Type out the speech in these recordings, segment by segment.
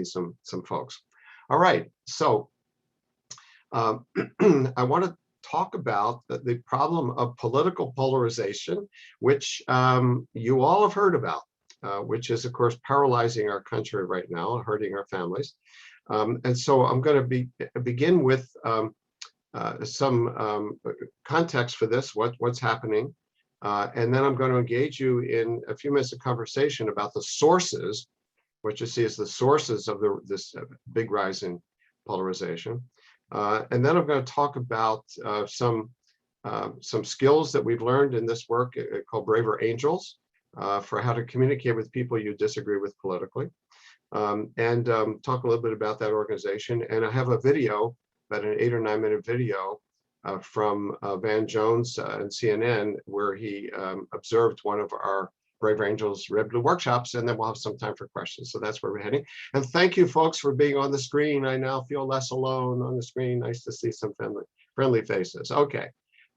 some folks. All right, so I want to talk about the problem of political polarization, which you all have heard about, which is, of course, paralyzing our country right now, hurting our families. And so I'm going to begin with some context for this, what's happening. And then I'm going to engage you in a few minutes of conversation about the sources, what you see as the sources of this big rise in polarization. And then I'm going to talk about some skills that we've learned in this work called Braver Angels for how to communicate with people you disagree with politically, and talk a little bit about that organization. And I have a video, about an 8 or 9 minute video from Van Jones and CNN, where he observed one of our Brave Angels Red Blue workshops, and then we'll have some time for questions. So that's where we're heading. And thank you, folks, for being on the screen. I now feel less alone on the screen. Nice to see some friendly faces. Okay,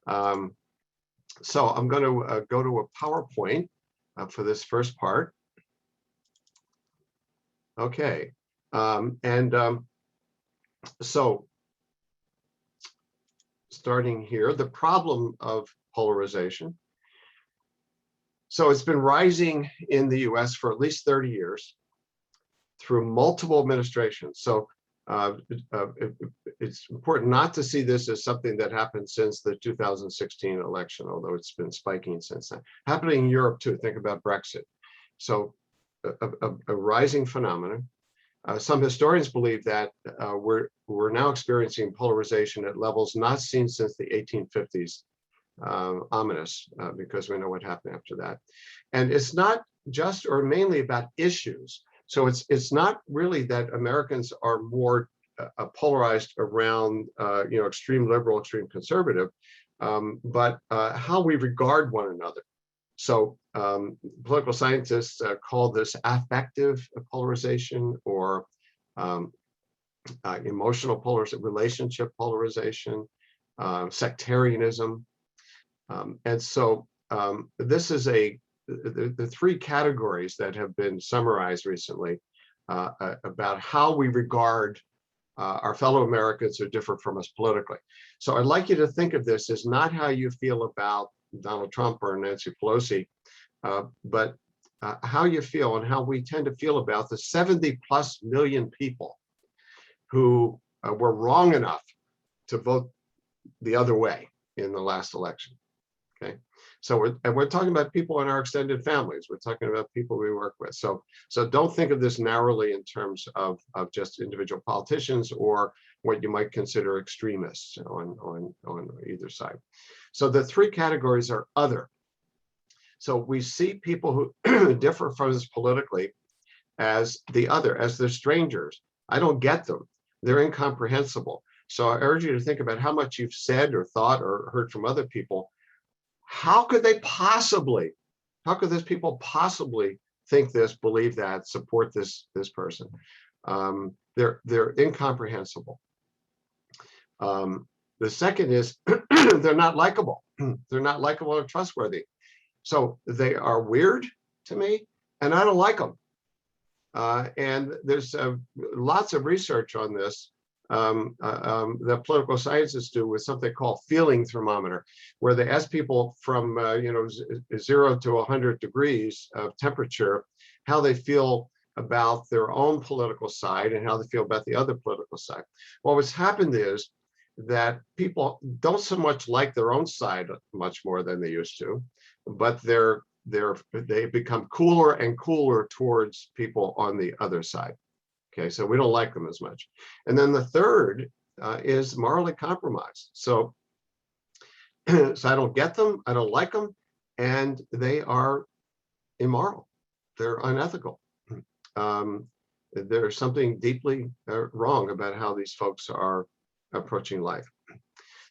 so I'm going to go to a PowerPoint for this first part. Okay, so starting here, the problem of polarization. So it's been rising in the US for at least 30 years through multiple administrations. So it's important not to see this as something that happened since the 2016 election, although it's been spiking since then. Happening in Europe too, think about Brexit. So a rising phenomenon. Some historians believe that we're now experiencing polarization at levels not seen since the 1850s. Ominous, because we know what happened after that. And it's not just or mainly about issues. So it's not really that Americans are more polarized around extreme liberal, extreme conservative, but how we regard one another. So political scientists call this affective polarization, or emotional polarization, relationship polarization, sectarianism. And so this is the three categories that have been summarized recently about how we regard our fellow Americans who differ from us politically. So I'd like you to think of this as not how you feel about Donald Trump or Nancy Pelosi, but how you feel and how we tend to feel about the 70+ million people who were wrong enough to vote the other way in the last election. Okay, so we're talking about people in our extended families. We're talking about people we work with. So don't think of this narrowly in terms of just individual politicians or what you might consider extremists on either side. So the three categories are other. So we see people who differ from us politically as the other, as they're strangers. I don't get them. They're incomprehensible. So I urge you to think about how much you've said or thought or heard from other people. How could these people possibly think this, believe that, support this person? They're incomprehensible. The second is they're not likable. They're not likable or trustworthy. So they are weird to me, and I don't like them. And there's lots of research on this that political scientists do with something called feeling thermometer, where they ask people from 0 to 100 degrees of temperature how they feel about their own political side and how they feel about the other political side. Well, what's happened is that people don't so much like their own side much more than they used to, but they become cooler and cooler towards people on the other side. Okay, so we don't like them as much. And then the third is morally compromised. So I don't get them, I don't like them, and they are immoral. They're unethical. There's something deeply wrong about how these folks are approaching life.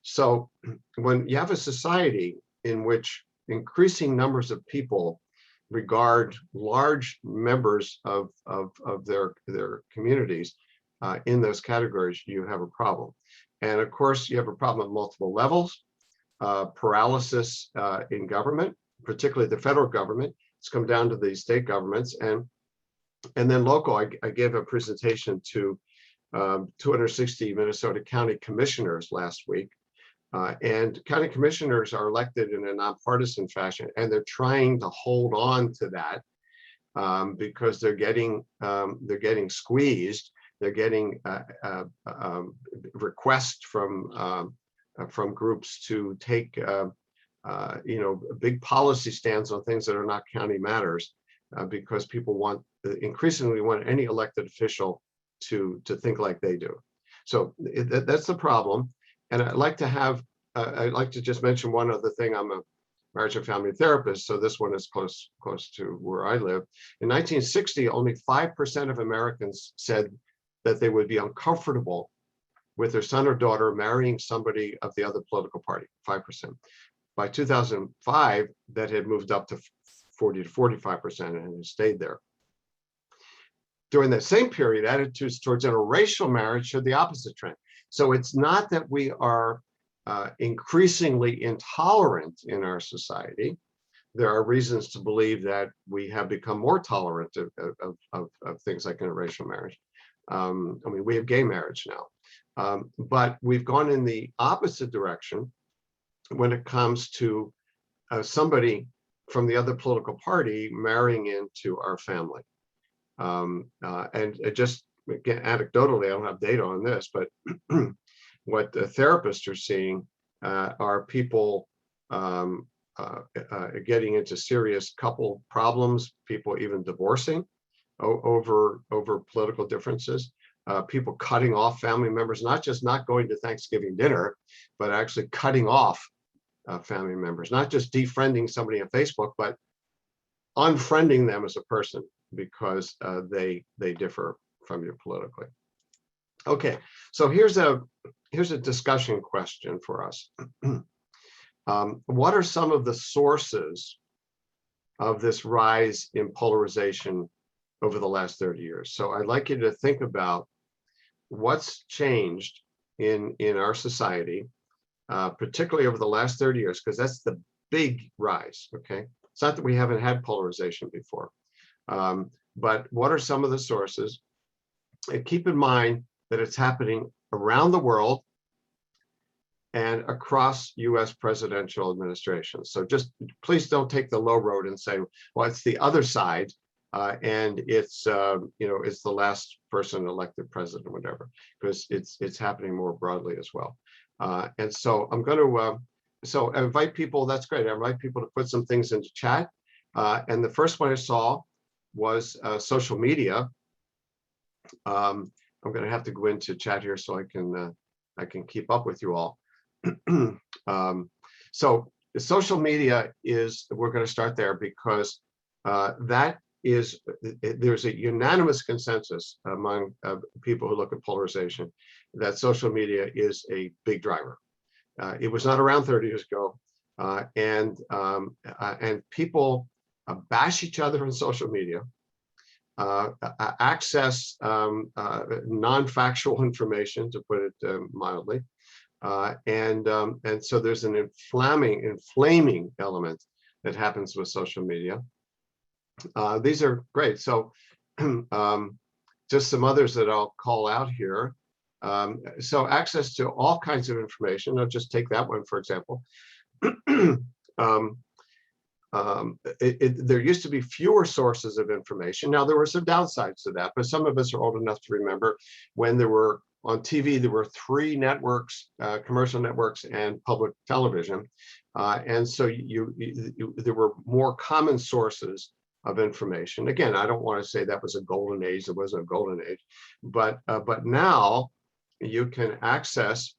So when you have a society in which increasing numbers of people regard large members of their communities in those categories, you have a problem. And of course, you have a problem at multiple levels. Paralysis in government, particularly the federal government. It's come down to the state governments, and And then local, I gave a presentation to 260 Minnesota county commissioners last week. And county commissioners are elected in a nonpartisan fashion, and they're trying to hold on to that because they're getting squeezed. They're getting requests from groups to take big policy stands on things that are not county matters, because people increasingly want any elected official to think like they do. So that's the problem. And I'd like to just mention one other thing. I'm a marriage and family therapist, so this one is close to where I live. In 1960, only 5% of Americans said that they would be uncomfortable with their son or daughter marrying somebody of the other political party, 5%. By 2005, that had moved up to 40 to 45% and has stayed there. During that same period, attitudes towards interracial marriage showed the opposite trend. So it's not that we are increasingly intolerant in our society. There are reasons to believe that we have become more tolerant of things like interracial marriage. I mean, we have gay marriage now, but we've gone in the opposite direction when it comes to somebody from the other political party marrying into our family. And just again, anecdotally, I don't have data on this, but what the therapists are seeing are people getting into serious couple problems, people even divorcing over political differences, people cutting off family members, not just not going to Thanksgiving dinner, but actually cutting off family members, not just defriending somebody on Facebook, but unfriending them as a person because they differ from you politically. Okay, so here's a discussion question for us. What are some of the sources of this rise in polarization over the last 30 years? So I'd like you to think about what's changed in our society, particularly over the last 30 years, because that's the big rise, okay? It's not that we haven't had polarization before, but what are some of the sources? And keep in mind that it's happening around the world and across US presidential administrations. So just please don't take the low road and say, well, it's the other side and it's it's the last person elected president or whatever, because it's happening more broadly as well. And so I'm going to so I invite people, that's great. I invite people to put some things into chat. And the first one I saw was social media. I'm going to have to go into chat here so I can keep up with you all. So social media is, we're going to start there because there's a unanimous consensus among people who look at polarization that social media is a big driver. It was not around 30 years ago, and people bash each other on social media, access non-factual information, to put it mildly, and so there's an inflaming element that happens with social media. These are great. So just some others that I'll call out here. So access to all kinds of information. I'll just take that one, for example. There used to be fewer sources of information. Now, there were some downsides to that, but some of us are old enough to remember when there were, on TV, there were 3 networks, commercial networks and public television. And so there were more common sources of information. Again, I don't want to say that was a golden age. There wasn't a golden age, but now you can access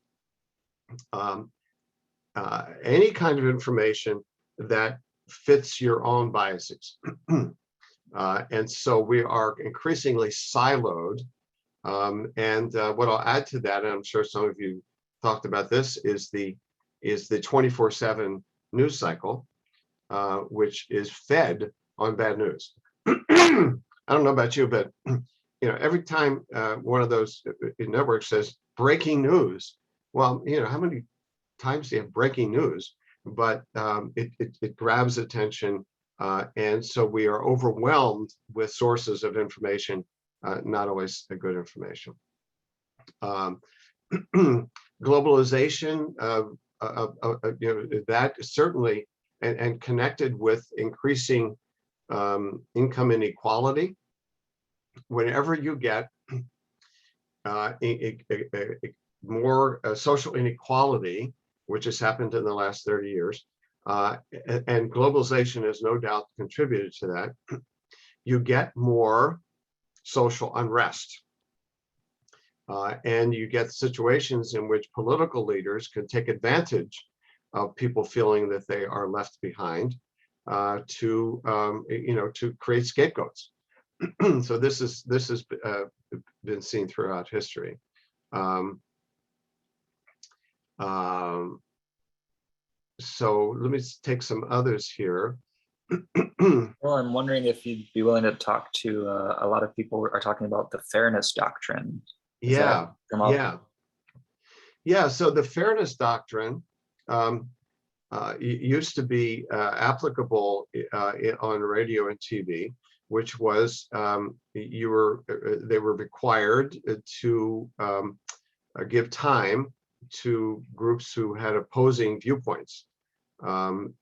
any kind of information that fits your own biases. And so we are increasingly siloed. And what I'll add to that, and I'm sure some of you talked about this, is the 24/7 news cycle, which is fed on bad news. I don't know about you, but every time one of those networks says breaking news, well, how many times do you have breaking news? But it grabs attention And so we are overwhelmed with sources of information, not always a good information. Globalization, that certainly, and connected with increasing income inequality. Whenever you get more social inequality, which has happened in the last 30 years, and globalization has no doubt contributed to that, you get more social unrest. And you get situations in which political leaders can take advantage of people feeling that they are left behind to create scapegoats. So this has been seen throughout history. So let me take some others here. Well, I'm wondering if you'd be willing to talk to a lot of people are talking about the fairness doctrine. Yeah. So the fairness doctrine used to be applicable on radio and TV, which was they were required to give time to groups who had opposing viewpoints, and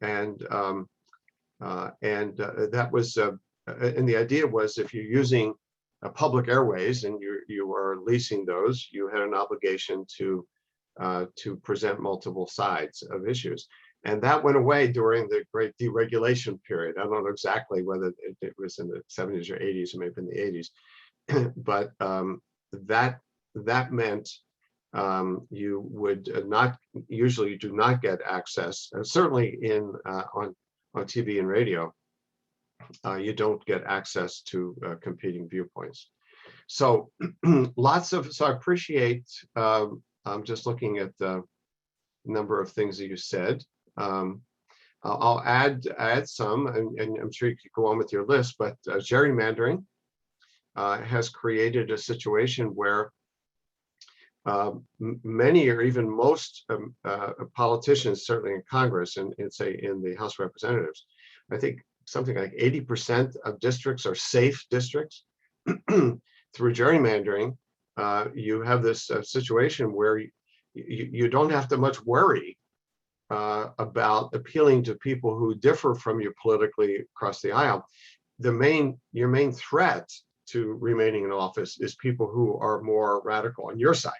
that was and the idea was, if you're using public airways and you are leasing those, you had an obligation to present multiple sides of issues. And that went away during the great deregulation period. I don't know exactly whether it was in the 70s or 80s, or maybe in the 80s, but that meant you would not, usually do not get access, certainly on TV and radio, you don't get access to competing viewpoints. So so I appreciate, I'm just looking at the number of things that you said. I'll add some, and I'm sure you could go on with your list, but gerrymandering has created a situation where many, or even most politicians, certainly in Congress and say in the House of Representatives, I think something like 80% of districts are safe districts. Through gerrymandering, you have this situation where you don't have to much worry about appealing to people who differ from you politically across the aisle. Your main threat to remaining in office is people who are more radical on your side.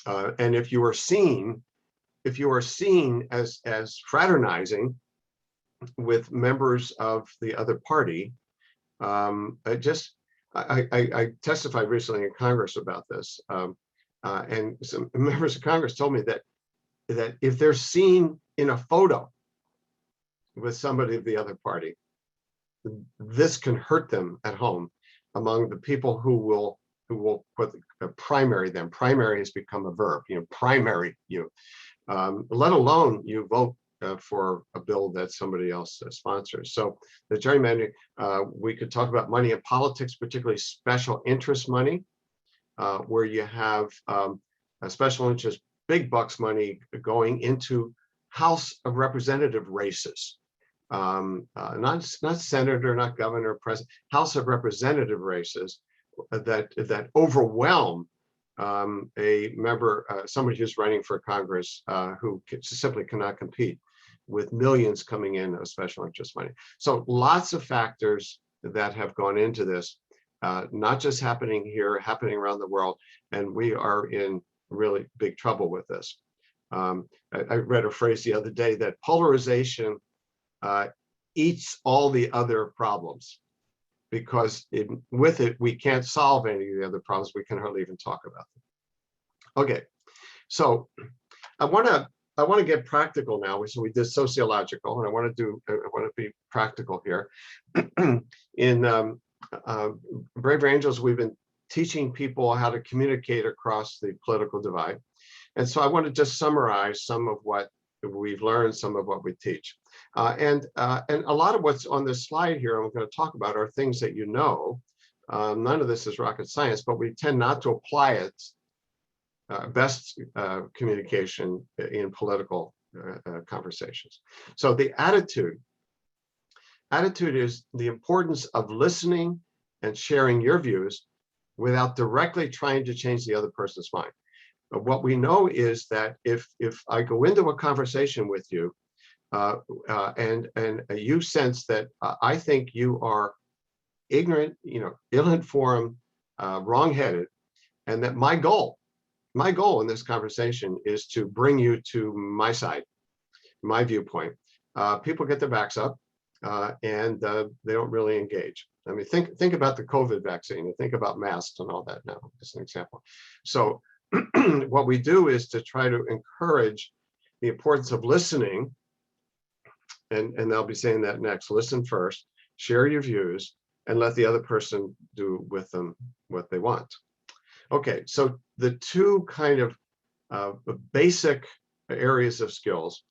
And if you are seen as fraternizing with members of the other party, I testified recently in Congress about this, and some members of Congress told me that if they're seen in a photo with somebody of the other party, this can hurt them at home among the people who will primary them. Primary has become a verb, primary you, let alone you vote for a bill that somebody else sponsors. So the gerrymandering, we could talk about money in politics, particularly special interest money, where you have a special interest, big bucks money going into House of Representative races, not senator, not governor, president, House of Representative races that overwhelm a member, somebody who's running for Congress, who simply cannot compete with millions coming in of special interest money. So lots of factors that have gone into this, not just happening here, happening around the world, and we are in really big trouble with this. I read a phrase the other day that polarization eats all the other problems, because with it, we can't solve any of the other problems. We can hardly even talk about them. Okay, so I want to get practical now. So we did sociological, and I want to be practical here. In Braver Angels, we've been teaching people how to communicate across the political divide. And so I want to just summarize some of what we've learned, some of what we teach. And a lot of what's on this slide here, I'm going to talk about, are things that you know. None of this is rocket science, but we tend not to apply it. Best communication in political conversations. So the attitude Attitude is the importance of listening and sharing your views without directly trying to change the other person's mind. But what we know is that if I go into a conversation with you and you sense that I think you are ignorant, ill-informed, wrong-headed, and that my goal in this conversation is to bring you to my side, my viewpoint. People get their backs up and they don't really engage. I mean, think about the COVID vaccine and think about masks and all that now, as an example. So what we do is to try to encourage the importance of listening, and they'll be saying that next. Listen first, share your views, and let the other person do with them what they want. Okay, so the two kind of basic areas of skills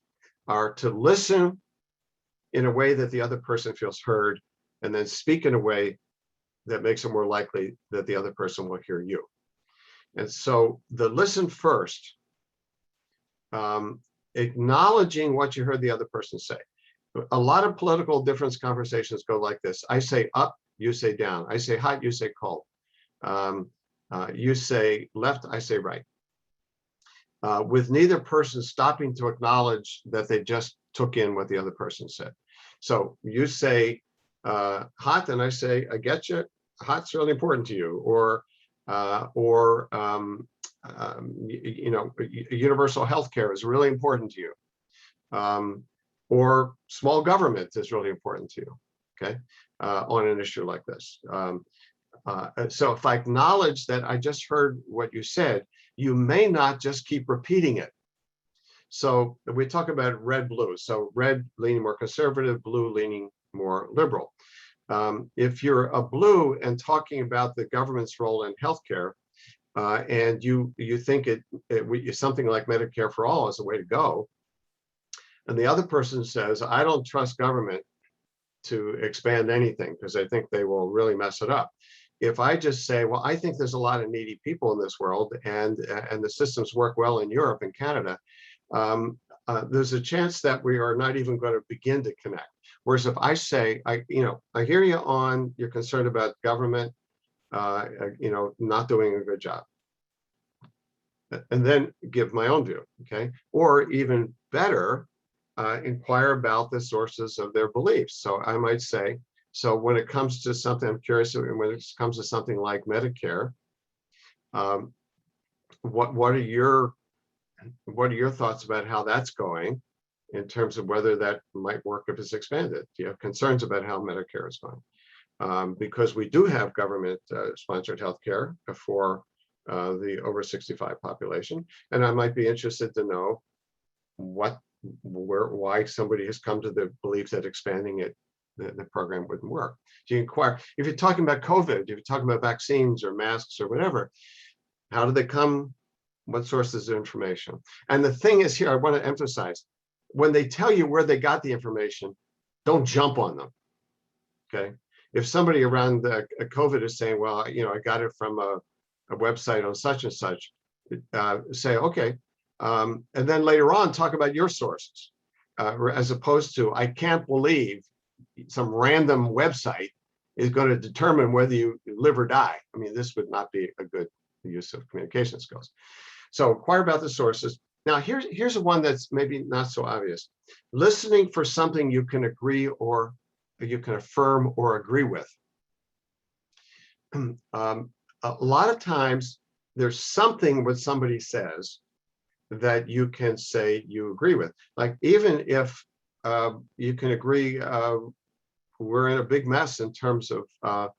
are to listen in a way that the other person feels heard, and then speak in a way that makes it more likely that the other person will hear you. And so the listen first, acknowledging what you heard the other person say. A lot of political difference conversations go like this. I say up, you say down. I say hot, you say cold. You say left, I say right. With neither person stopping to acknowledge that they just took in what the other person said. So you say hot, and I say, I get you. Hot's really important to you, or universal health care is really important to you, or small government is really important to you, okay, on an issue like this. So if I acknowledge that I just heard what you said, you may not just keep repeating it. So we talk about red, blue. So red leaning more conservative, blue leaning more liberal. If you're a blue and talking about the government's role in healthcare, and you think something like Medicare for all is the way to go, and the other person says, I don't trust government to expand anything because I think they will really mess it up. If I just say, well, I think there's a lot of needy people in this world, and the systems work well in Europe and Canada, there's a chance that we are not even going to begin to connect. Whereas if I say, I hear you on, you're concerned about government, not doing a good job, and then give my own view, okay? Or even better, inquire about the sources of their beliefs. So I might say, so when it comes to something, I'm curious, when it comes to something like Medicare, what are your thoughts about how that's going in terms of whether that might work if it's expanded? Do you have concerns about how Medicare is going? Because we do have government sponsored healthcare for the over 65 population, and I might be interested to know why somebody has come to the belief that expanding it, the program wouldn't work. Do you inquire if you're talking about COVID, if you're talking about vaccines or masks or whatever? How did they come? What sources of information? And the thing is here, I want to emphasize, when they tell you where they got the information, don't jump on them, okay? If somebody around COVID is saying, well, I got it from a website on such and such, say, okay, and then later on talk about your sources, as opposed to, I can't believe some random website is going to determine whether you live or die. I mean, this would not be a good use of communication skills. So inquire about the sources. Now, here's one that's maybe not so obvious. Listening for something you can agree or you can affirm or agree with. A lot of times there's something what somebody says that you can say you agree with. Like even if you can agree, we're in a big mess in terms of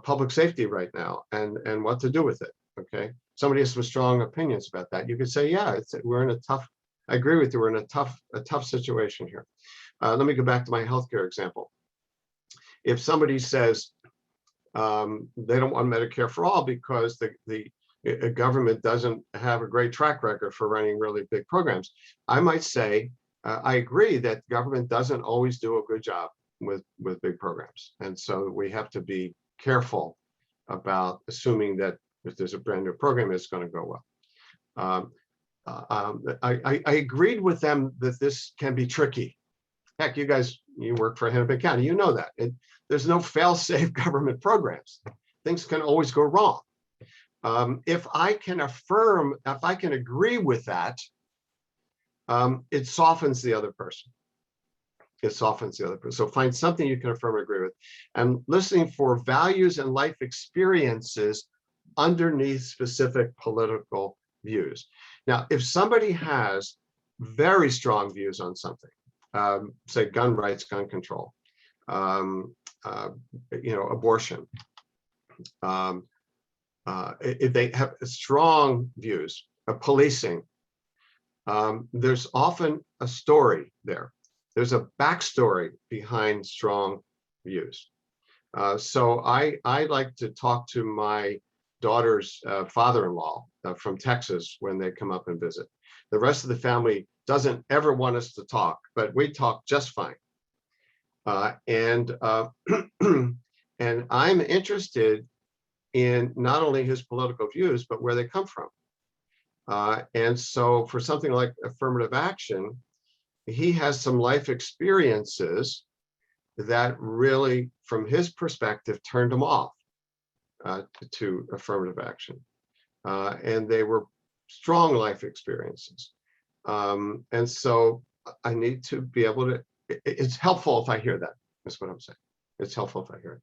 public safety right now and what to do with it, okay? Somebody has some strong opinions about that. You could say, yeah, we're in a tough, I agree with you, we're in a tough situation here. Let me go back to my healthcare example. If somebody says they don't want Medicare for all because the government doesn't have a great track record for running really big programs, I might say, I agree that government doesn't always do a good job with big programs. And so we have to be careful about assuming that if there's a brand new program, it's going to go well. I agreed with them that this can be tricky. Heck, you guys You work for Hennepin County, you know that. There's no fail-safe government programs. Things can always go wrong. If I can affirm, if I can agree with that, it softens the other person. It softens the other person. So find something you can affirm and agree with. And listening for values and life experiences underneath specific political views. Now, if somebody has very strong views on something, say gun rights, gun control, abortion, if they have strong views of policing, there's often a story there. There's a backstory behind strong views. So I like to talk to my daughter's father-in-law from Texas when they come up and visit. The rest of the family doesn't ever want us to talk, but we talk just fine. And I'm interested in not only his political views, but where they come from. And so for something like affirmative action, he has some life experiences that really, from his perspective, turned him off to affirmative action. And they were strong life experiences. And so I need to be able to, it's helpful if I hear that, is what I'm saying. It's helpful if I hear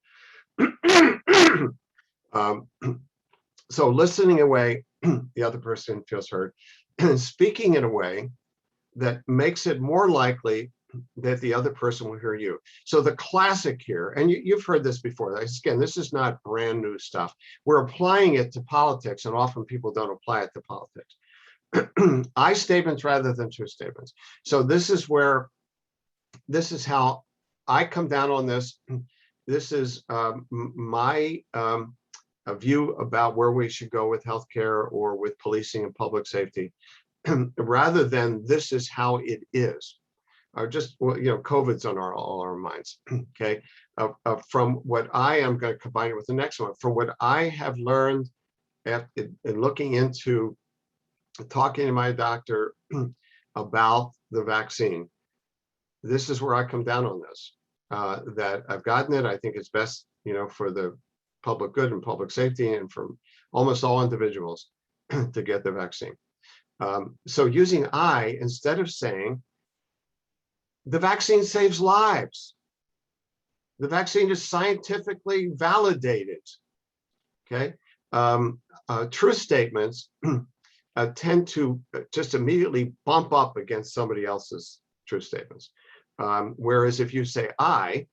it. So listening away, the other person feels heard, speaking in a way that makes it more likely that the other person will hear you. So the classic here, and you've heard this before, again, this is not brand new stuff. We're applying it to politics, and often people don't apply it to politics. I statements rather than true statements. So this is how I come down on this. This is my view about where we should go with healthcare or with policing and public safety, rather than this is how it is. Just, well, COVID's on all our minds. Okay, from what I am going to combine it with the next one. From what I have learned in looking into talking to my doctor about the vaccine, this is where I come down on this. That I've gotten it. I think it's best, for the public good and public safety, and for almost all individuals to get the vaccine. So using I instead of saying the vaccine saves lives. The vaccine is scientifically validated. Okay, truth statements tend to just immediately bump up against somebody else's truth statements. Whereas if you say I,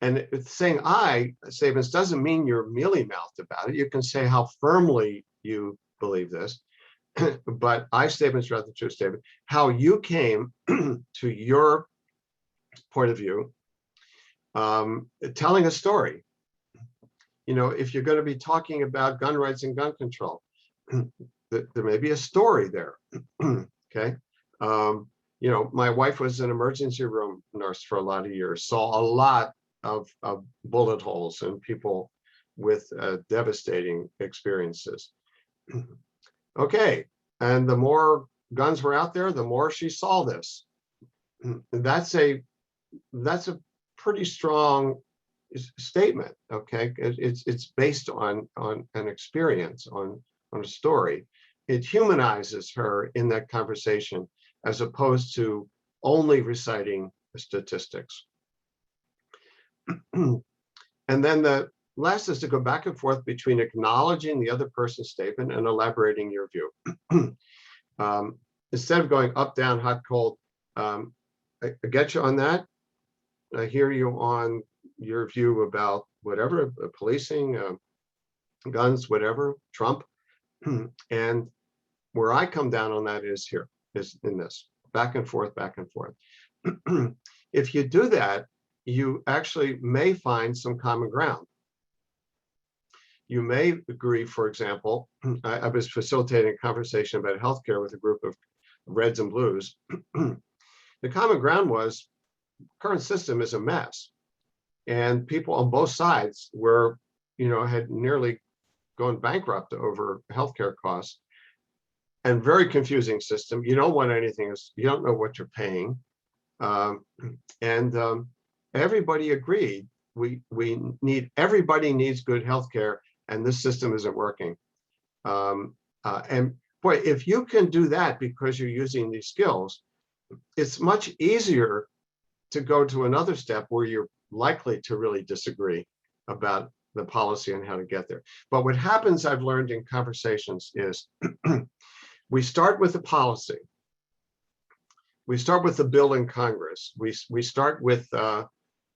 and saying I statements doesn't mean you're mealy-mouthed about it. You can say how firmly you believe this, but I statements rather than true statement, how you came to your point of view, telling a story. If you're going to be talking about gun rights and gun control, there may be a story there. Okay. My wife was an emergency room nurse for a lot of years, saw a lot of bullet holes and people with devastating experiences. Okay, and the more guns were out there, the more she saw this. That's a pretty strong statement. Okay, it's based on an experience, on a story. It humanizes her in that conversation as opposed to only reciting statistics. And then the last is to go back and forth between acknowledging the other person's statement and elaborating your view. Instead of going up, down, hot, cold, I get you on that. I hear you on your view about whatever, policing, guns, whatever, Trump. And where I come down on that is here, is in this, back and forth, back and forth. If you do that, you actually may find some common ground. You may agree, for example, I was facilitating a conversation about healthcare with a group of reds and blues. The common ground was current system is a mess. And people on both sides were, had nearly gone bankrupt over healthcare costs, and very confusing system. You don't want anything, you don't know what you're paying. Um, and everybody agreed everybody needs good healthcare, and this system isn't working. And boy, if you can do that because you're using these skills, it's much easier to go to another step where you're likely to really disagree about the policy and how to get there. But what happens, I've learned in conversations, is we start with the policy. We start with the bill in Congress. We start with,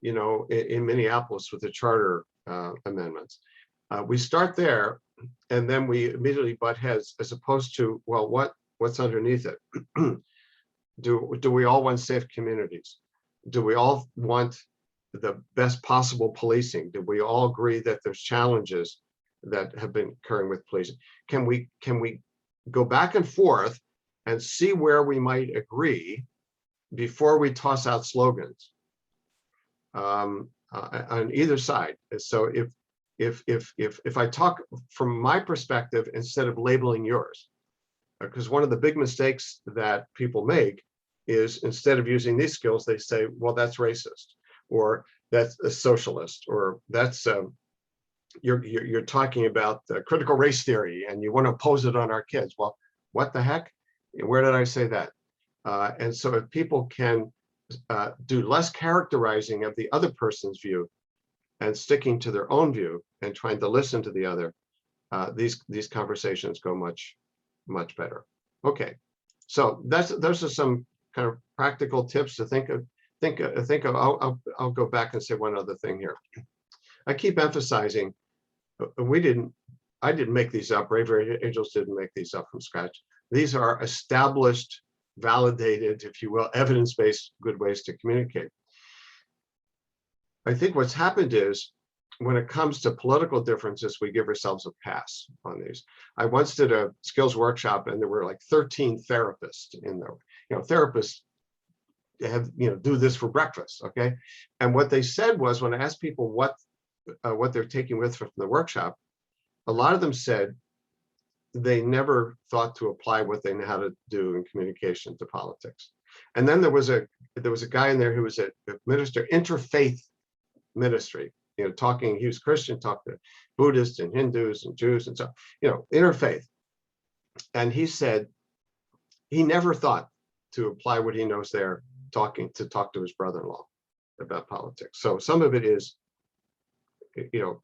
in Minneapolis with the charter amendments. We start there, and then we immediately butt heads, as opposed to, well, what's underneath it? Do we all want safe communities? Do we all want the best possible policing? Do we all agree that there's challenges that have been occurring with policing? Can we go back and forth and see where we might agree before we toss out slogans on either side? So if I talk from my perspective instead of labeling yours, because one of the big mistakes that people make is, instead of using these skills, they say, well, that's racist, or that's a socialist, or that's you're talking about critical race theory and you want to impose it on our kids. Well, what the heck? Where did I say that? And so if people can do less characterizing of the other person's view and sticking to their own view and trying to listen to the other, these conversations go much better. Okay, so those are some kind of practical tips to think of. I'll go back and say one other thing here. I keep emphasizing, I didn't make these up. Brave Angels didn't make these up from scratch. These are established, validated, if you will, evidence-based good ways to communicate. I think what's happened is, when it comes to political differences, we give ourselves a pass on these. I once did a skills workshop, and there were like 13 therapists in there. Therapists have, do this for breakfast, okay? And what they said was, when I asked people what they're taking with from the workshop, a lot of them said they never thought to apply what they know how to do in communication to politics. And then there was a guy in there who was a minister, interfaith ministry, talking, he was Christian, talked to Buddhists and Hindus and Jews and so, interfaith. And he said he never thought to apply what he knows there, talk to his brother-in-law about politics. So some of it is,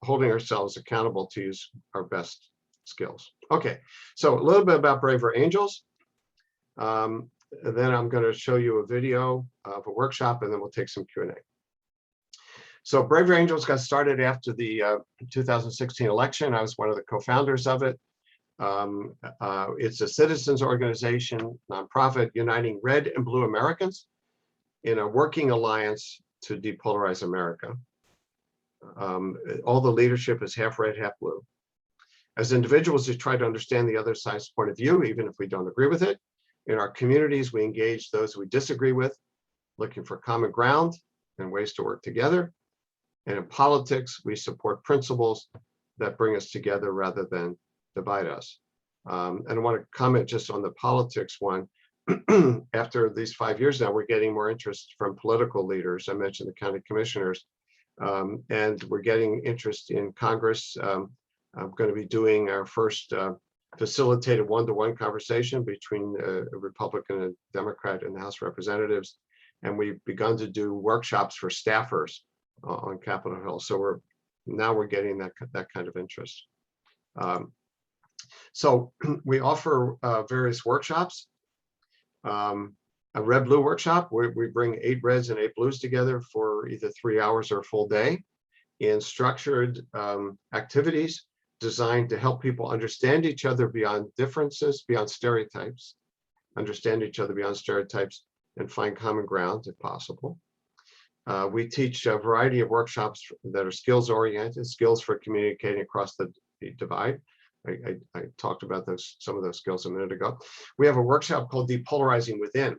holding ourselves accountable to use our best skills. Okay, so a little bit about Braver Angels. Then I'm going to show you a video of a workshop, and then we'll take some Q&A. So Braver Angels got started after the 2016 election. I was one of the co-founders of it. It's a citizens organization, nonprofit, uniting red and blue Americans in a working alliance to depolarize America. All the leadership is half red, half blue. As individuals, we try to understand the other side's point of view, even if we don't agree with it. In our communities, we engage those we disagree with, looking for common ground and ways to work together. And in politics, we support principles that bring us together rather than divide us. And I want to comment just on the politics one. After these 5 years now, we're getting more interest from political leaders. I mentioned the county commissioners, and we're getting interest in Congress. I'm going to be doing our first facilitated one-to-one conversation between a Republican and Democrat in the House of Representatives. And we've begun to do workshops for staffers on Capitol Hill. So we're getting that kind of interest. So we offer various workshops. A red-blue workshop where we bring 8 reds and 8 blues together for either 3 hours or a full day in structured activities designed to help people understand each other beyond differences, beyond stereotypes, understand each other beyond stereotypes, and find common ground if possible. We teach a variety of workshops that are skills-oriented, skills for communicating across the divide. I talked about some of those skills a minute ago. We have a workshop called Depolarizing Within,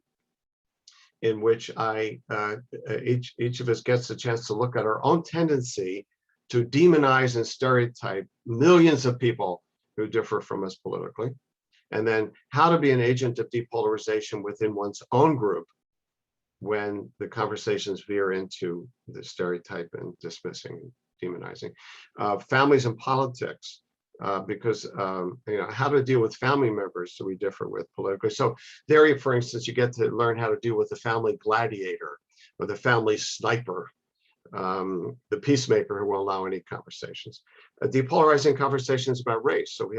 in which each of us gets a chance to look at our own tendency to demonize and stereotype millions of people who differ from us politically, and then how to be an agent of depolarization within one's own group when the conversations veer into the stereotype and dismissing, demonizing. Families and politics, because how to deal with family members so we differ with politically. So there, for instance, you get to learn how to deal with the family gladiator or the family sniper, the peacemaker who won't allow any conversations. Depolarizing conversations about race. So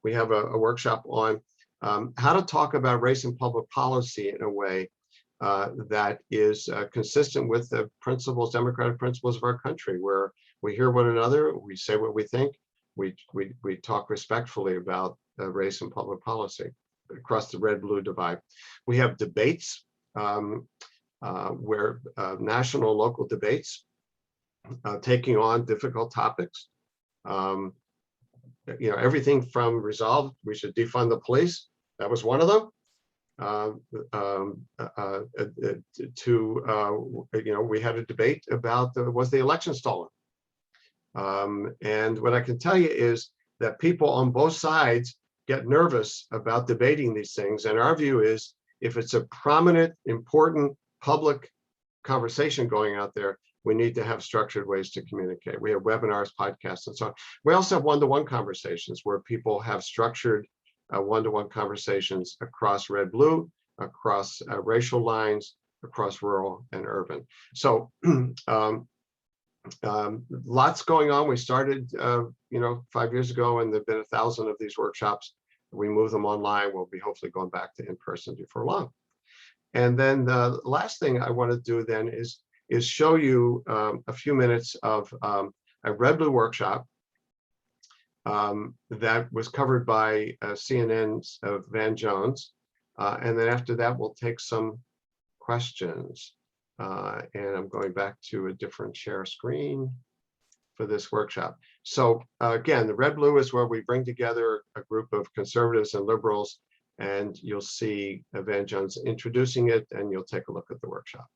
we have a workshop on how to talk about race in public policy in a way that is consistent with the principles, democratic principles of our country, where we hear one another, we say what we think, we talk respectfully about race and public policy across the red-blue divide. We have debates where national and local debates taking on difficult topics. Everything from resolve, we should defund the police. That was one of them. We had a debate about was the election stolen? And what I can tell you is that people on both sides get nervous about debating these things. And our view is, if it's a prominent, important public conversation going out there, we need to have structured ways to communicate. We have webinars, podcasts, and so on. We also have one-to-one conversations where people have structured one-to-one conversations across red-blue, across racial lines, across rural and urban. So lots going on. We started 5 years ago, and there've been 1,000 of these workshops. We move them online. We'll be hopefully going back to in-person before long. And then the last thing I want to do then is show you a few minutes of a red-blue workshop that was covered by CNN's Van Jones. And then after that, we'll take some questions. And I'm going back to a different share screen for this workshop. So again, the red-blue is where we bring together a group of conservatives and liberals, and you'll see Van Jones introducing it, and you'll take a look at the workshop.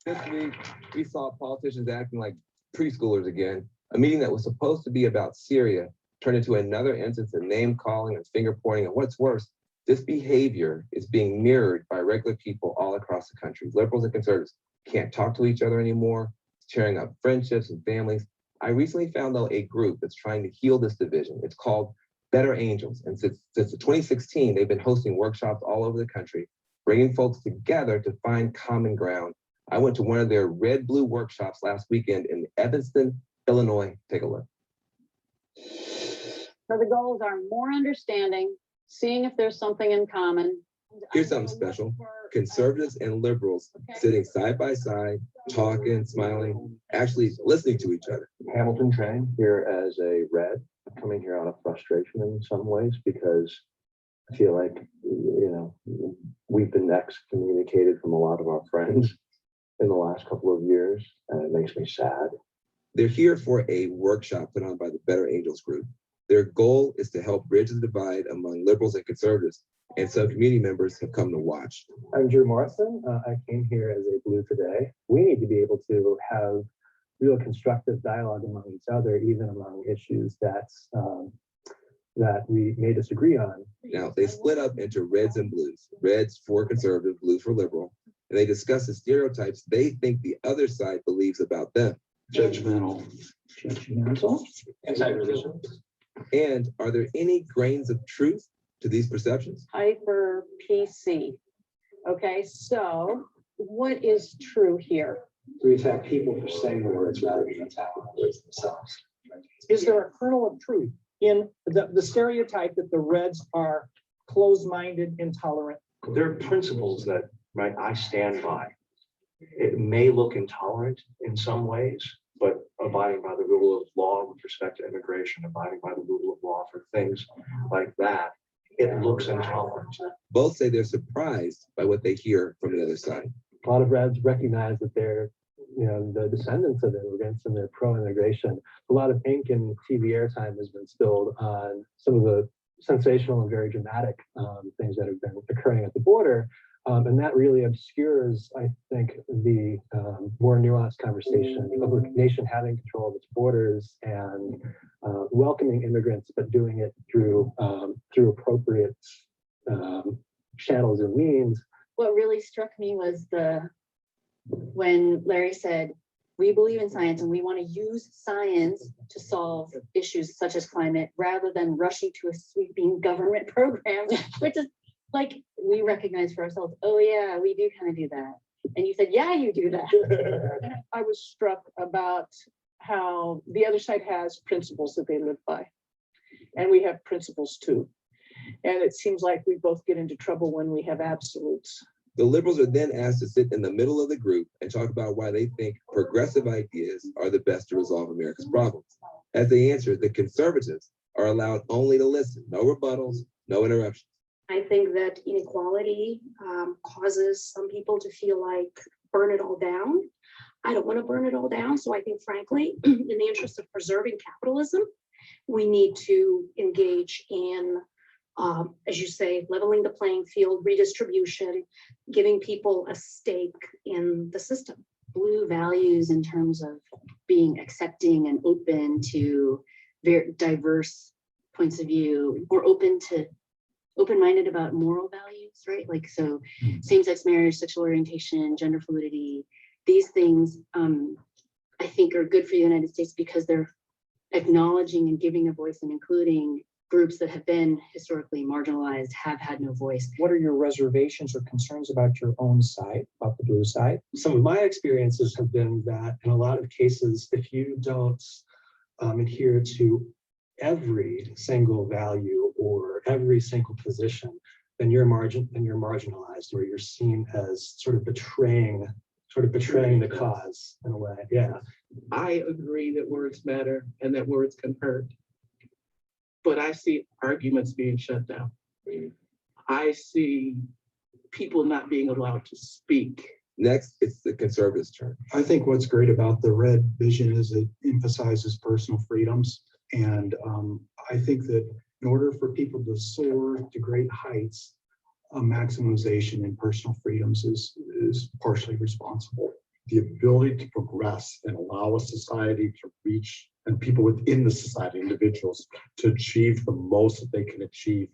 This week, we saw politicians acting like preschoolers again. A meeting that was supposed to be about Syria turned into another instance of name calling and finger pointing. And what's worse, this behavior is being mirrored by regular people all across the country. Liberals and conservatives can't talk to each other anymore, tearing up friendships and families. I recently found out a group that's trying to heal this division. It's called Better Angels. And since 2016, they've been hosting workshops all over the country, bringing folks together to find common ground. I went to one of their red-blue workshops last weekend in Evanston, Illinois. Take a look. So the goals are more understanding, seeing if there's something in common. Here's something special. Conservatives and liberals sitting side by side, talking, smiling, actually listening to each other. Hamilton trained here as a red, coming here out of frustration in some ways, because I feel like, we've been excommunicated from a lot of our friends in the last couple of years, and it makes me sad. They're here for a workshop put on by the Better Angels group. Their goal is to help bridge the divide among liberals and conservatives, and some community members have come to watch. I'm Drew Morrison. I came here as a blue today. We need to be able to have real constructive dialogue among each other, even among issues that we may disagree on. Now, they split up into reds and blues. Reds for conservative, blues for liberal. And they discuss the stereotypes they think the other side believes about them. Judgmental. Anti-religious. And are there any grains of truth to these perceptions? Hyper PC. Okay, so what is true here? We attack people for saying the words rather than attacking the words themselves. Is there a kernel of truth in the stereotype that the Reds are closed-minded, intolerant? There are principles that I stand by. It may look intolerant in some ways, but abiding by the rule of law with respect to immigration, abiding by the rule of law for things like that, it looks intolerant. Both say they're surprised by what they hear from the other side. A lot of Reds recognize that they're, the descendants of immigrants and they're pro-immigration. A lot of ink and TV airtime has been spilled on some of the sensational and very dramatic things that have been occurring at the border. And that really obscures, I think, the more nuanced conversation of a nation having control of its borders and welcoming immigrants, but doing it through appropriate channels and means. What really struck me was when Larry said, we believe in science and we want to use science to solve issues such as climate rather than rushing to a sweeping government program, which is like, we recognize for ourselves, oh yeah, we do kind of do that. And you said, yeah, you do that. I was struck about how the other side has principles that they live by. And we have principles too. And it seems like we both get into trouble when we have absolutes. The liberals are then asked to sit in the middle of the group and talk about why they think progressive ideas are the best to resolve America's problems. As they answer, the conservatives are allowed only to listen, no rebuttals, no interruptions. I think that inequality causes some people to feel like burn it all down. I don't want to burn it all down. So I think, frankly, in the interest of preserving capitalism, we need to engage in, as you say, leveling the playing field, redistribution, giving people a stake in the system. Blue values in terms of being accepting and open to very diverse points of view, or open-minded about moral values, right? Like, so same-sex marriage, sexual orientation, gender fluidity, these things I think are good for the United States because they're acknowledging and giving a voice and including groups that have been historically marginalized, have had no voice. What are your reservations or concerns about your own side, about the blue side? Some of my experiences have been that in a lot of cases, if you don't adhere to every single value or every single position, then you're marginalized, or you're seen as sort of betraying the cause in a way. Yeah. I agree that words matter and that words can hurt. But I see arguments being shut down. I see people not being allowed to speak. Next, it's the conservatives' turn. I think what's great about the red vision is it emphasizes personal freedoms. And I think that in order for people to soar to great heights, a maximization in personal freedoms is partially responsible. The ability to progress and allow a society to reach, and people within the society, individuals, to achieve the most that they can achieve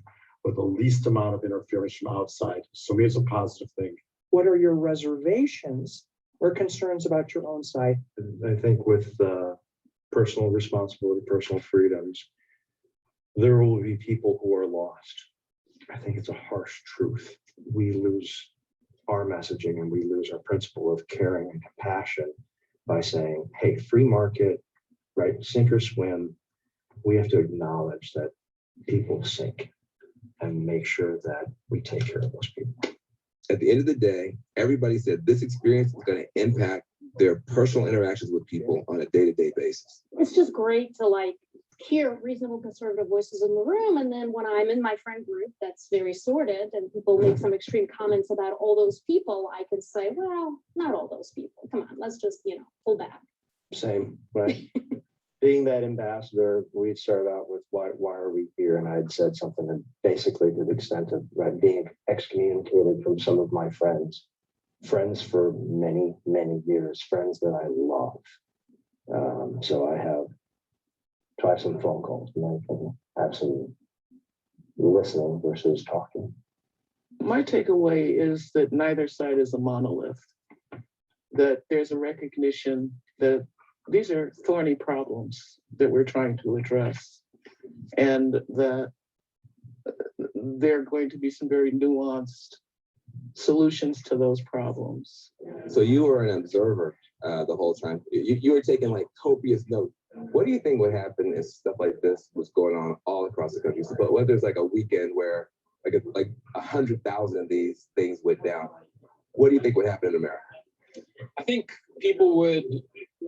with the least amount of interference from outside. So me, it's a positive thing. What are your reservations or concerns about your own side? I think with personal responsibility, personal freedoms, there will be people who are lost. I think it's a harsh truth. We lose our messaging and we lose our principle of caring and compassion by saying, hey, free market, right, sink or swim. We have to acknowledge that people sink and make sure that we take care of those people. At the end of the day, everybody said this experience is going to impact their personal interactions with people on a day-to-day basis. It's just great to like hear reasonable conservative voices in the room. And then when I'm in my friend group that's very sorted and people make some extreme comments about all those people, I can say, well, not all those people. Come on, let's just, pull back. Same, right? Being that ambassador, we'd started out with why are we here? And I'd said something that basically to the extent of being excommunicated from some of my friends for many, many years, friends that I love. So I have twice on phone calls, absolutely listening versus talking. My takeaway is that neither side is a monolith, that there's a recognition that these are thorny problems that we're trying to address, and that there are going to be some very nuanced solutions to those problems. So you were an observer the whole time. You were taking like copious notes. What do you think would happen if stuff like this was going on all across the country? But what if there's like a weekend where like 100,000 of these things went down? What do you think would happen in America? I think people would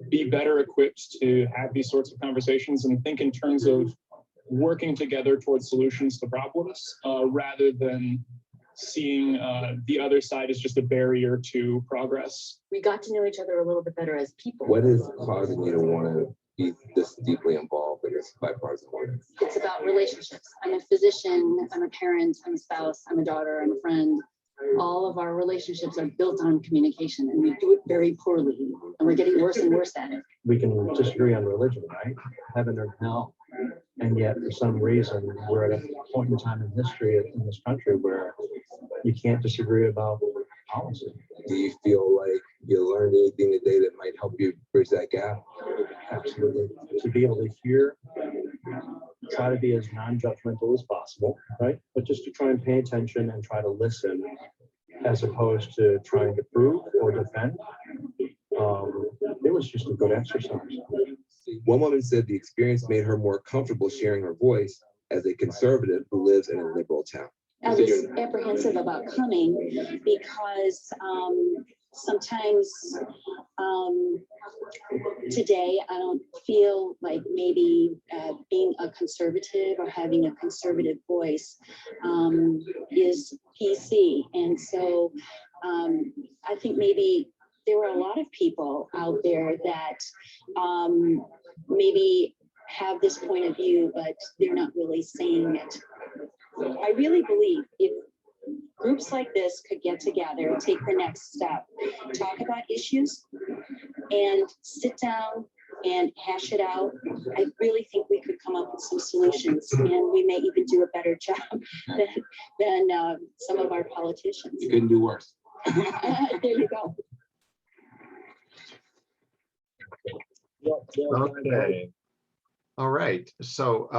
be better equipped to have these sorts of conversations and think in terms of working together towards solutions to problems rather than seeing the other side as just a barrier to progress. We got to know each other a little bit better as people. What is causing you to want to be this deeply involved in this bipartisan work? It's about relationships. I'm a physician, I'm a parent, I'm a spouse, I'm a daughter, I'm a friend. All of our relationships are built on communication, and we do it very poorly, and we're getting worse and worse at it. We can disagree on religion, right? Heaven or hell. And yet, for some reason, we're at a point in time in history in this country where you can't disagree about policy. Do you feel like you learned anything today that might help you bridge that gap? Absolutely. To be able to hear, try to be as non-judgmental as possible, right? But just to try and pay attention and try to listen as opposed to trying to prove or defend. It was just a good exercise. One woman said the experience made her more comfortable sharing her voice as a conservative who lives in a liberal town. I was apprehensive about coming because sometimes today I don't feel like maybe being a conservative or having a conservative voice is PC. And so I think maybe there were a lot of people out there that maybe have this point of view, but they're not really saying it. I really believe if groups like this could get together, take the next step, talk about issues, and sit down and hash it out, I really think we could come up with some solutions, and we may even do a better job than some of our politicians. You couldn't do worse. There you go. Okay. All right. So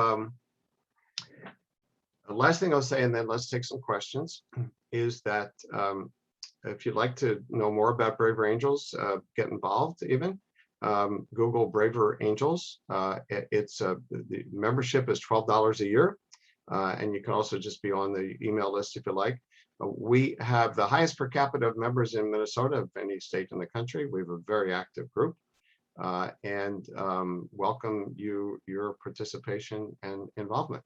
the last thing I'll say, and then let's take some questions, is that if you'd like to know more about Braver Angels, get involved even. Google Braver Angels. The membership is $12 a year. And you can also just be on the email list if you like. We have the highest per capita of members in Minnesota of any state in the country. We have a very active group. And welcome your participation and involvement.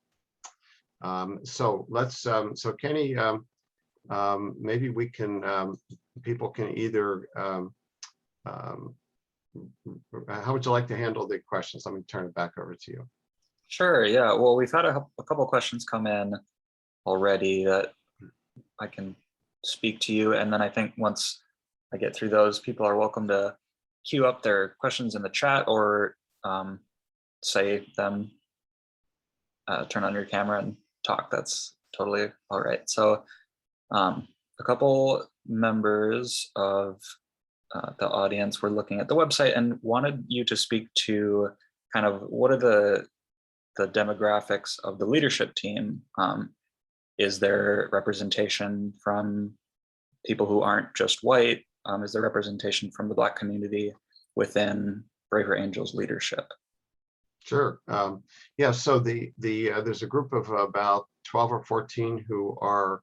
So let's, so Kenny, maybe we can, people can either, how would you like to handle the questions? Let me turn it back over to you. Sure, yeah. Well, we've had a couple of questions come in already that I can speak to you. And then I think once I get through those, people are welcome to queue up their questions in the chat or say them, turn on your camera and talk. That's totally all right. So a couple members of the audience were looking at the website and wanted you to speak to kind of what are the demographics of the leadership team. Is there representation from people who aren't just white? Is there representation from the Black community within Braver Angels leadership? Sure. Yeah, so there's a group of about 12 or 14 who are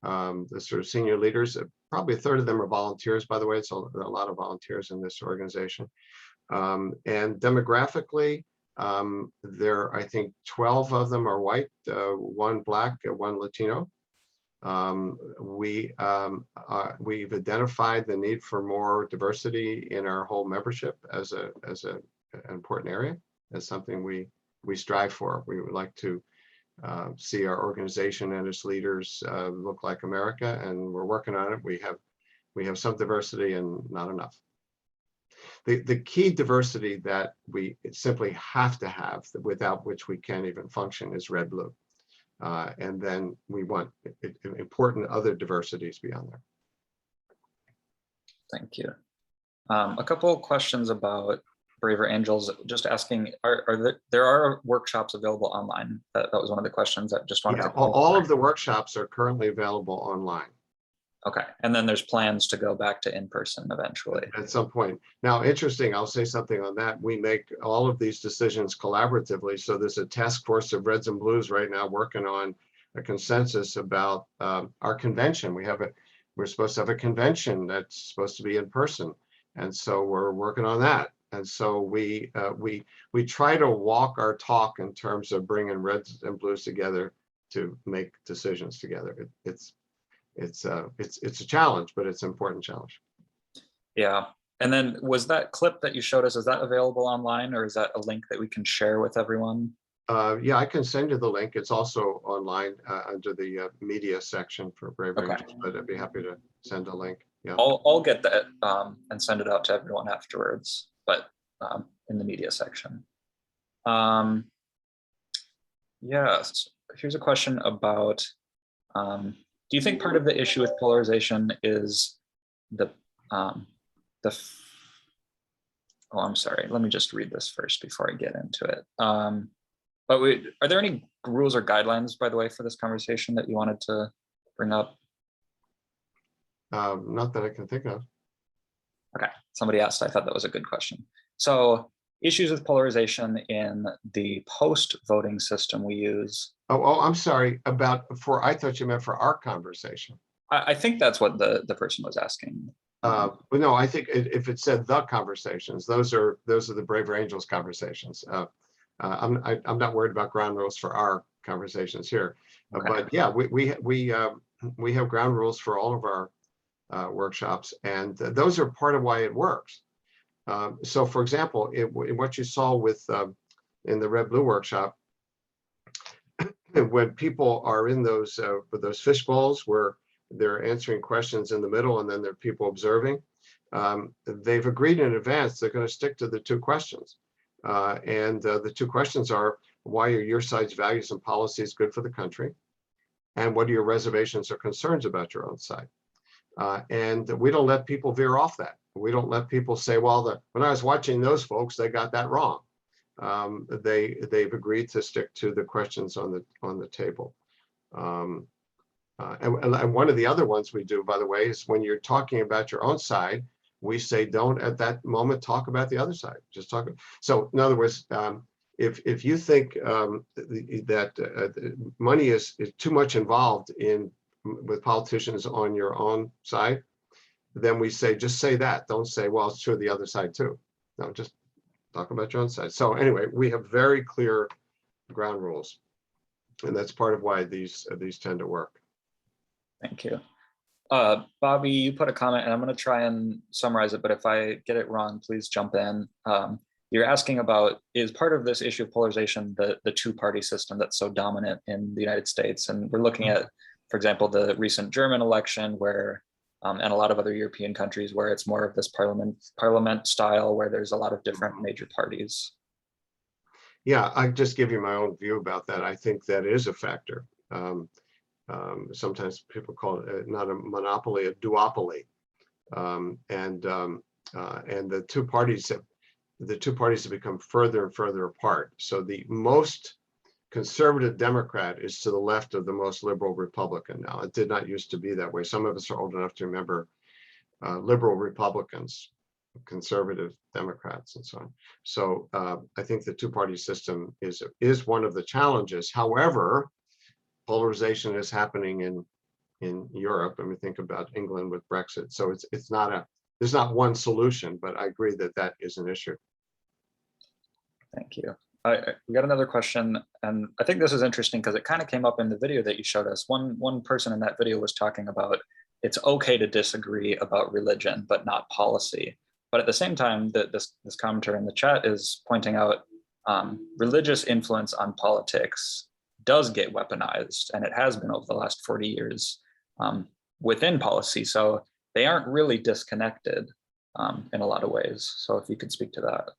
the sort of senior leaders. Probably a third of them are volunteers, by the way. It's a lot of volunteers in this organization. And demographically, I think 12 of them are white, 1 Black, 1 Latino. We've identified the need for more diversity in our whole membership as an important area, as something we strive for. We would like to see our organization and its leaders look like America, and we're working on it. We have some diversity and not enough. The key diversity that we simply have to have, without which we can't even function, is red-blue. And then we want important other diversities beyond there. Thank you. A couple of questions about Braver Angels, just asking, there are workshops available online? That was one of the questions that just wanted to all of the workshops are currently available online. Okay, and then there's plans to go back to in-person eventually. At some point. Now, interesting, I'll say something on that. We make all of these decisions collaboratively. So there's a task force of Reds and Blues right now working on a consensus about our convention. We're supposed to have a convention that's supposed to be in person. And so we're working on that. And so we try to walk our talk in terms of bringing Reds and Blues together to make decisions together. It's a challenge, but it's an important challenge. Yeah. And then was that clip that you showed us, is that available online, or is that a link that we can share with everyone? Yeah, I can send you the link. It's also online under the media section for Braver Angels, but I'd be happy to send a link. Yeah. I'll get that and send it out to everyone afterwards, but in the media section. Yes, here's a question about do you think part of the issue with polarization is oh, I'm sorry, let me just read this first before I get into it. But are there any rules or guidelines, by the way, for this conversation that you wanted to bring up? Not that I can think of. Okay, somebody asked, I thought that was a good question. So issues with polarization in the post-voting system we use. Oh, I'm sorry, I thought you meant for our conversation. I think that's what the person was asking. But no, I think if it said the conversations, those are the Braver Angels conversations. I'm not worried about ground rules for our conversations here, Okay. but yeah, we have ground rules for all of our workshops, and those are part of why it works. So, for example, what you saw with in the Red Blue workshop, when people are in those fish bowls where they're answering questions in the middle, and then there are people observing, they've agreed in advance they're going to stick to the two questions. And the two questions are, why are your side's values and policies good for the country? And what are your reservations or concerns about your own side? And we don't let people veer off that. We don't let people say, well, when I was watching those folks, they got that wrong. They've agreed to stick to the questions on the table. And one of the other ones we do, by the way, is when you're talking about your own side, we say, don't at that moment talk about the other side. Just talk. So in other words, if you think that money is too much involved with politicians on your own side, then we say, just say that. Don't say, well, it's true the other side too. No, just talk about your own side. So anyway, we have very clear ground rules, and that's part of why these tend to work. Thank you. Bobby, you put a comment, and I'm going to try and summarize it, but if I get it wrong, please jump in. You're asking about, is part of this issue of polarization the two-party system that's so dominant in the United States? And we're looking at, for example, the recent German election where, and a lot of other European countries where it's more of this parliament style where there's a lot of different major parties. Yeah, I just give you my own view about that. I think that is a factor. Sometimes people call it not a monopoly, a duopoly, and the two parties have become further and further apart. So the most conservative Democrat is to the left of the most liberal Republican now. It did not used to be that way. Some of us are old enough to remember liberal Republicans, conservative Democrats, and so on. So I think the two-party system is one of the challenges. However, polarization is happening in Europe. I mean, think about England with Brexit. So there's not one solution, but I agree that is an issue. Thank you. We got another question, and I think this is interesting because it kind of came up in the video that you showed us. One person in that video was talking about it's okay to disagree about religion, but not policy. But at the same time, this commenter in the chat is pointing out religious influence on politics does get weaponized, and it has been over the last 40 years within policy. So they aren't really disconnected in a lot of ways. So if you could speak to that.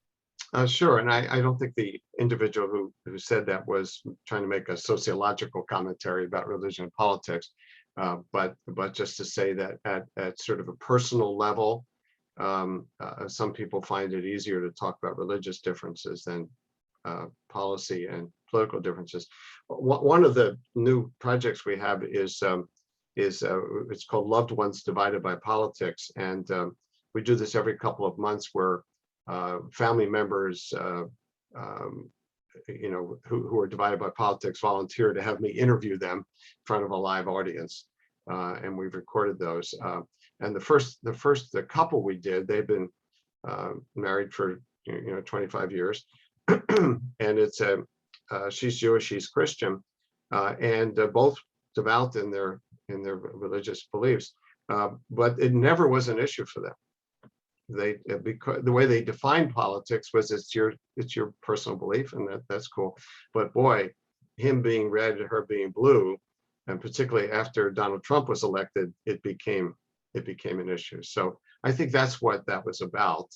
Sure, and I don't think the individual who said that was trying to make a sociological commentary about religion and politics, but just to say that at sort of a personal level, some people find it easier to talk about religious differences than policy and political differences. One of the new projects we have is it's called Loved Ones Divided by Politics, and we do this every couple of months where family members, who are divided by politics, volunteer to have me interview them in front of a live audience, and we've recorded those. And the couple we did, they've been married for 25 years, and it's she's Jewish, he's Christian, and both devout in their religious beliefs, but it never was an issue for them. Because the way they defined politics was it's your personal belief, and that's cool. But boy, him being red and her being blue, and particularly after Donald Trump was elected, it became an issue. So I think that's what that was about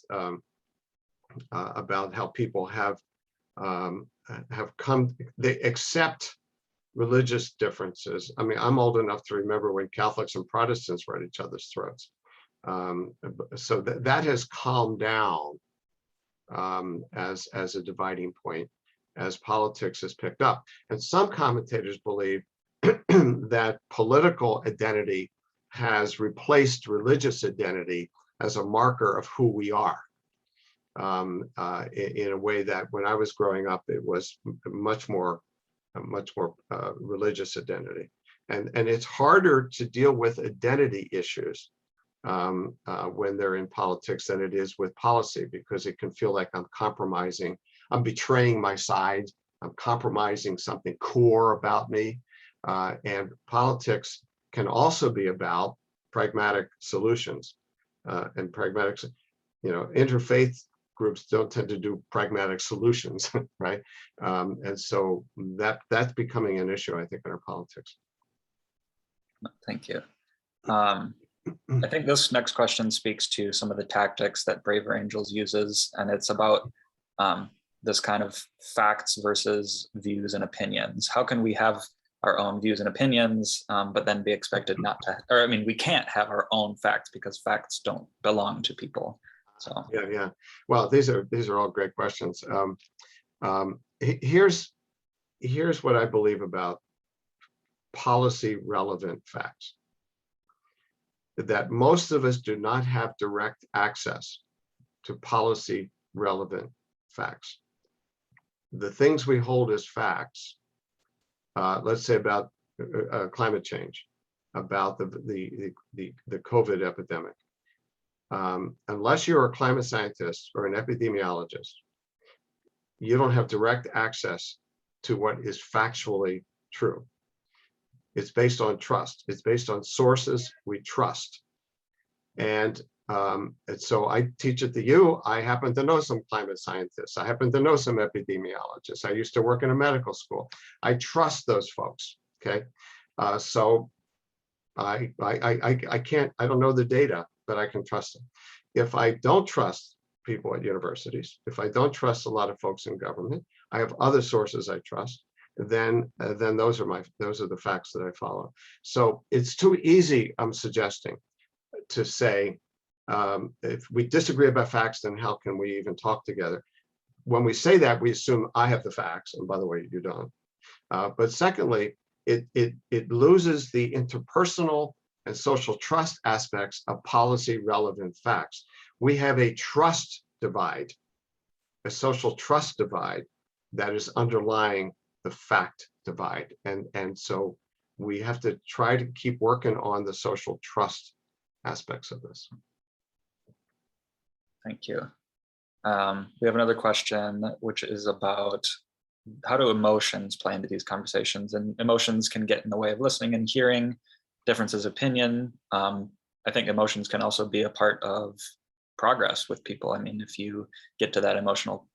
how people have come, they accept religious differences. I mean, I'm old enough to remember when Catholics and Protestants were at each other's throats. So that has calmed down as a dividing point as politics has picked up. And some commentators believe that political identity has replaced religious identity as a marker of who we are. In a way that when I was growing up, it was much more religious identity. And it's harder to deal with identity issues when they're in politics than it is with policy, because it can feel like I'm compromising, I'm betraying my side, I'm compromising something core about me. And politics can also be about pragmatic solutions and pragmatic, interfaith groups don't tend to do pragmatic solutions, right? And so that's becoming an issue, I think, in our politics. Thank you. I think this next question speaks to some of the tactics that Braver Angels uses, and it's about this kind of facts versus views and opinions. How can we have our own views and opinions, but then be expected not to, or I mean, we can't have our own facts because facts don't belong to people. So yeah. Well, these are all great questions. Here's what I believe about policy relevant facts. That most of us do not have direct access to policy relevant facts. The things we hold as facts, let's say about climate change, about the COVID epidemic. Unless you're a climate scientist or an epidemiologist, you don't have direct access to what is factually true. It's based on trust. It's based on sources we trust. And so I teach at the U. I happen to know some climate scientists. I happen to know some epidemiologists. I used to work in a medical school. I trust those folks. Okay, so I don't know the data, but I can trust them. If I don't trust people at universities, if I don't trust a lot of folks in government, I have other sources I trust. Then those are the facts that I follow. So it's too easy, I'm suggesting, to say if we disagree about facts, then how can we even talk together? When we say that, we assume I have the facts, and by the way, you don't. But secondly, it loses the interpersonal and social trust aspects of policy relevant facts. We have a trust divide, a social trust divide that is underlying the fact divide. And so we have to try to keep working on the social trust aspects of this. thank you. We have another question, which is about how do emotions play into these conversations? And emotions can get in the way of listening and hearing differences of opinion. I think emotions can also be a part of progress with people. I mean, if you get to that emotional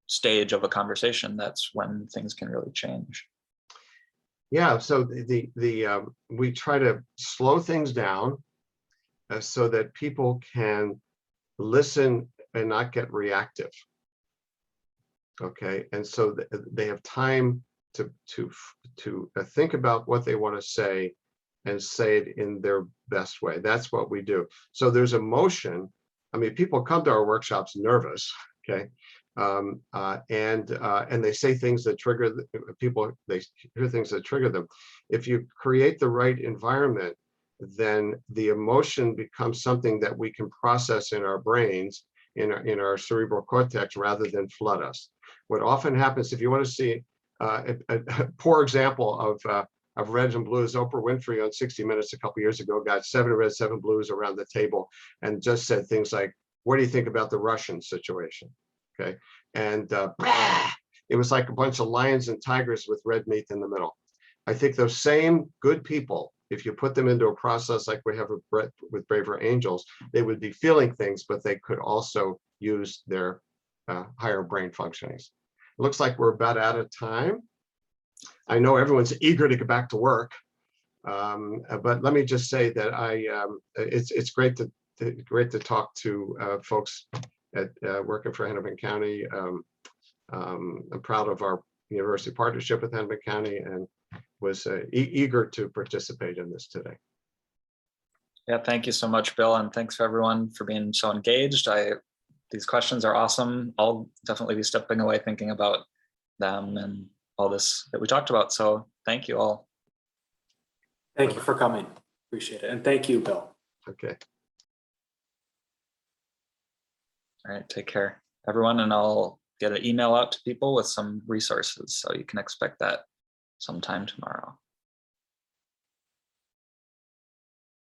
stage of a conversation, that's when things can really change. Yeah, so we try to slow things down so that people can listen and not get reactive. Okay, and so they have time to think about what they want to say and say it in their best way. That's what we do. So there's emotion. I mean, people come to our workshops nervous, okay, and they say things that trigger people. They hear things that trigger them. If you create the right environment, then the emotion becomes something that we can process in our brains, in our cerebral cortex, rather than flood us. What often happens, if you want to see a poor example of reds and blues, Oprah Winfrey on 60 Minutes a couple years ago got 7 reds, 7 blues around the table and just said things like, "What do you think about the Russian situation?" Okay, and it was like a bunch of lions and tigers with red meat in the middle. I think those same good people, if you put them into a process like we have with Braver Angels, they would be feeling things, but they could also use their higher brain functionings. It looks like we're about out of time. I know everyone's eager to get back to work, but let me just say that it's great to talk to folks at working for Hennepin County. I'm proud of our university partnership with Hennepin County, and was eager to participate in this today. Yeah, thank you so much, Bill, and thanks for everyone for being so engaged. These questions are awesome. I'll definitely be stepping away thinking about them and all this that we talked about. So thank you all. Thank you for coming. Appreciate it. And thank you, Bill. Okay. All right, take care, everyone, and I'll get an email out to people with some resources, so you can expect that sometime tomorrow.